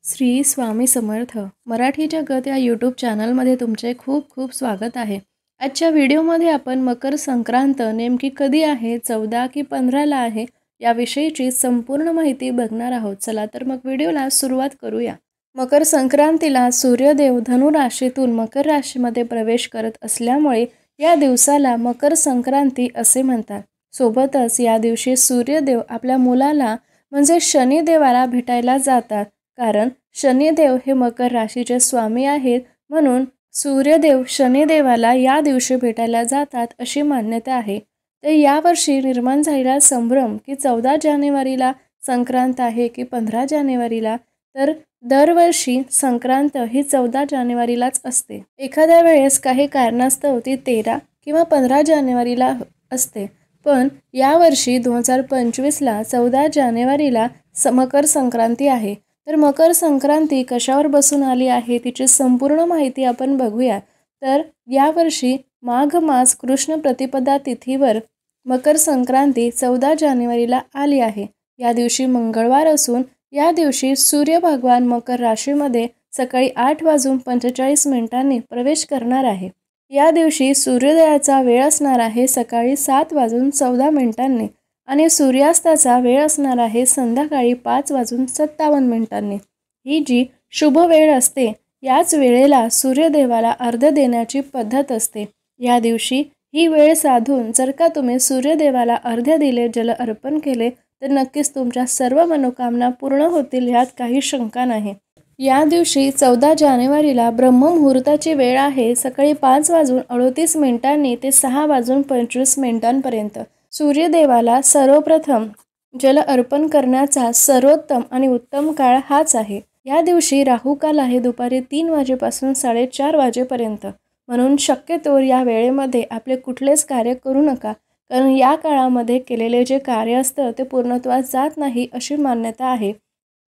श्री स्वामी समर्थ मराठी जगत या यूट्यूब चॅनलमध्ये तुमचे खूप खूप स्वागत आहे। आजच्या व्हिडिओमध्ये आपण मकर संक्रांत नेमकी कधी आहे, 14 की 15ला आहे याविषयीची संपूर्ण माहिती बघणार आहोत। चला तर मग व्हिडिओला सुरुवात करूया। मकर संक्रांतीला सूर्यदेव धनु राशीतून मकर राशीमध्ये प्रवेश करत असल्यामुळे या दिवसाला मकर संक्रांती असे म्हणतात। सोबतच या दिवशी सूर्यदेव आपल्या मुलाला म्हणजे शनिदेवाला भेटायला जातात, कारण शनिदेव हे मकर राशीचे स्वामी आहेत, म्हणून सूर्यदेव शनिदेवाला या दिवशी भेटायला जातात अशी मान्यता आहे। तर यावर्षी निर्माण झालेला संभ्रम की 14 जानेवारीला संक्रांत आहे की 15 जानेवारीला, तर दरवर्षी संक्रांत ही 14 जानेवारीलाच असते। एखाद्या वेळेस काही कारणास्तव ती 13 किंवा 15 जानेवारीला असते, पण यावर्षी 2025ला 14 जानेवारीला मकर संक्रांती आहे। तर मकर संक्रांती कशावर बसून आली आहे तिची संपूर्ण माहिती आपण बघूया। तर यावर्षी माघ मास कृष्ण प्रतिपदा तिथीवर मकर संक्रांती 14 जानेवारीला आली आहे। या दिवशी मंगळवार असून या दिवशी सूर्य भगवान मकर राशीमध्ये सकाळी 8:45 प्रवेश करणार आहे। या दिवशी सूर्योदयाचा वेळ असणार आहे सकाळी 7:14 आणि सूर्यास्ताचा वेळ असणार आहे संध्याकाळी 5:57 ही जी शुभ वेळ असते, याच वेळेला सूर्यदेवाला अर्घ्य देण्याची पद्धत असते। या दिवशी ही वेळ साधून जर का तुम्ही सूर्यदेवाला अर्घ्य दिले, जल अर्पण केले, तर नक्कीच तुमच्या सर्व मनोकामना पूर्ण होतील, यात काही शंका नाही। या दिवशी 14 जानेवारीला ब्रह्ममुहूर्ताची वेळ आहे सकाळी 5:38 ते 6:25 सूर्यदेवाला सर्वप्रथम जल अर्पण करण्याचा सर्वोत्तम आणि उत्तम काळ हाच आहे। या दिवशी राहू काल आहे दुपारी 3 वाजेपासून 4:30 वाजेपर्यंत, म्हणून शक्यतोवर या वेळेमध्ये आपले कुठलेच कार्य करू नका, कारण या काळामध्ये केलेले जे कार्य असतं ते पूर्णत्वास जात नाही अशी मान्यता आहे।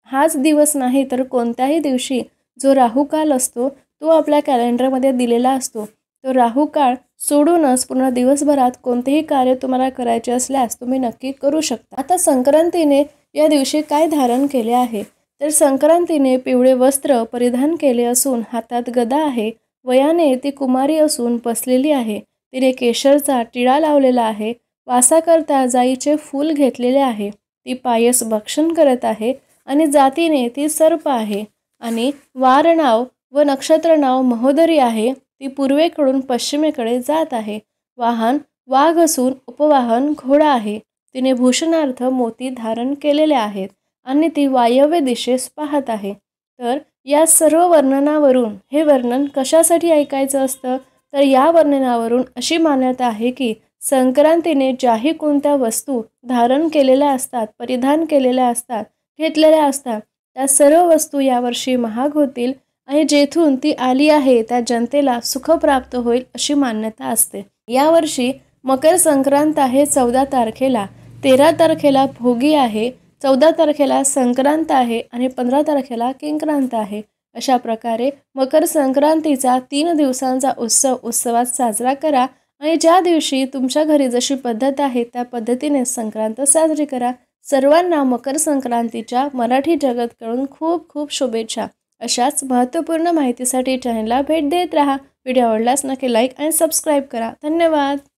हाच दिवस नाही तर कोणत्याही दिवशी जो राहू काल असतो तो आपल्या कॅलेंडरमध्ये दिलेला असतो, तो राहू काळ सोडूनच पूर्ण दिवसभरात कोणतेही कार्य तुम्हाला करायचे असल्यास तुम्ही नक्की करू शकता। आता संक्रांतीने या दिवशी काय धारण केले आहे, तर संक्रांतीने पिवळे वस्त्र परिधान केले असून हातात गदा आहे। वयाने ती कुमारी असून बसलेली आहे। तिने केशरचा टिळा लावलेला आहे। वासाकरता जाईचे फूल घेतलेले आहे। ती पायस भक्षण करत आहे आणि जातीने ती सर्प आहे आणि वार नाव व नक्षत्र नाव महोदरी आहे। ती पूर्वेकडून पश्चिमेकडे जात आहे। वाहन वाघ असून उपवाहन घोडा आहे। तिने भूषणार्थ मोती धारण केलेले आहेत आणि ती वायव्य दिशेस पाहत आहे। तर या सर्व वर्णनावरून हे वर्णन कशासाठी ऐकायचं असतं, तर या वर्णनावरून अशी मान्यता आहे की संक्रांतीने ज्याही कोणत्या वस्तू धारण केलेल्या असतात, परिधान केलेल्या असतात, घेतलेल्या असतात, त्या सर्व वस्तू यावर्षी महाग होतील आणि जेथून ती आली आहे त्या जनतेला सुख प्राप्त होईल अशी मान्यता असते। यावर्षी मकर संक्रांत आहे 14 तारखेला, 13 तारखेला भोगी आहे, 14 तारखेला संक्रांत आहे आणि 15 तारखेला किंक्रांत आहे। अशा प्रकारे मकर संक्रांतीचा 3 दिवसांचा उत्सवात साजरा करा आणि ज्या दिवशी तुमच्या घरी जशी पद्धत आहे त्या पद्धतीने संक्रांत साजरी करा। सर्वांना मकर संक्रांतीच्या मराठी जगतकडून खूप खूप शुभेच्छा। अशाच महत्त्वपूर्ण माहितीसाठी चॅनलला भेट देत राहा। व्हिडिओ आवडल्यास नक्की लाईक आणि सबस्क्राईब करा। धन्यवाद।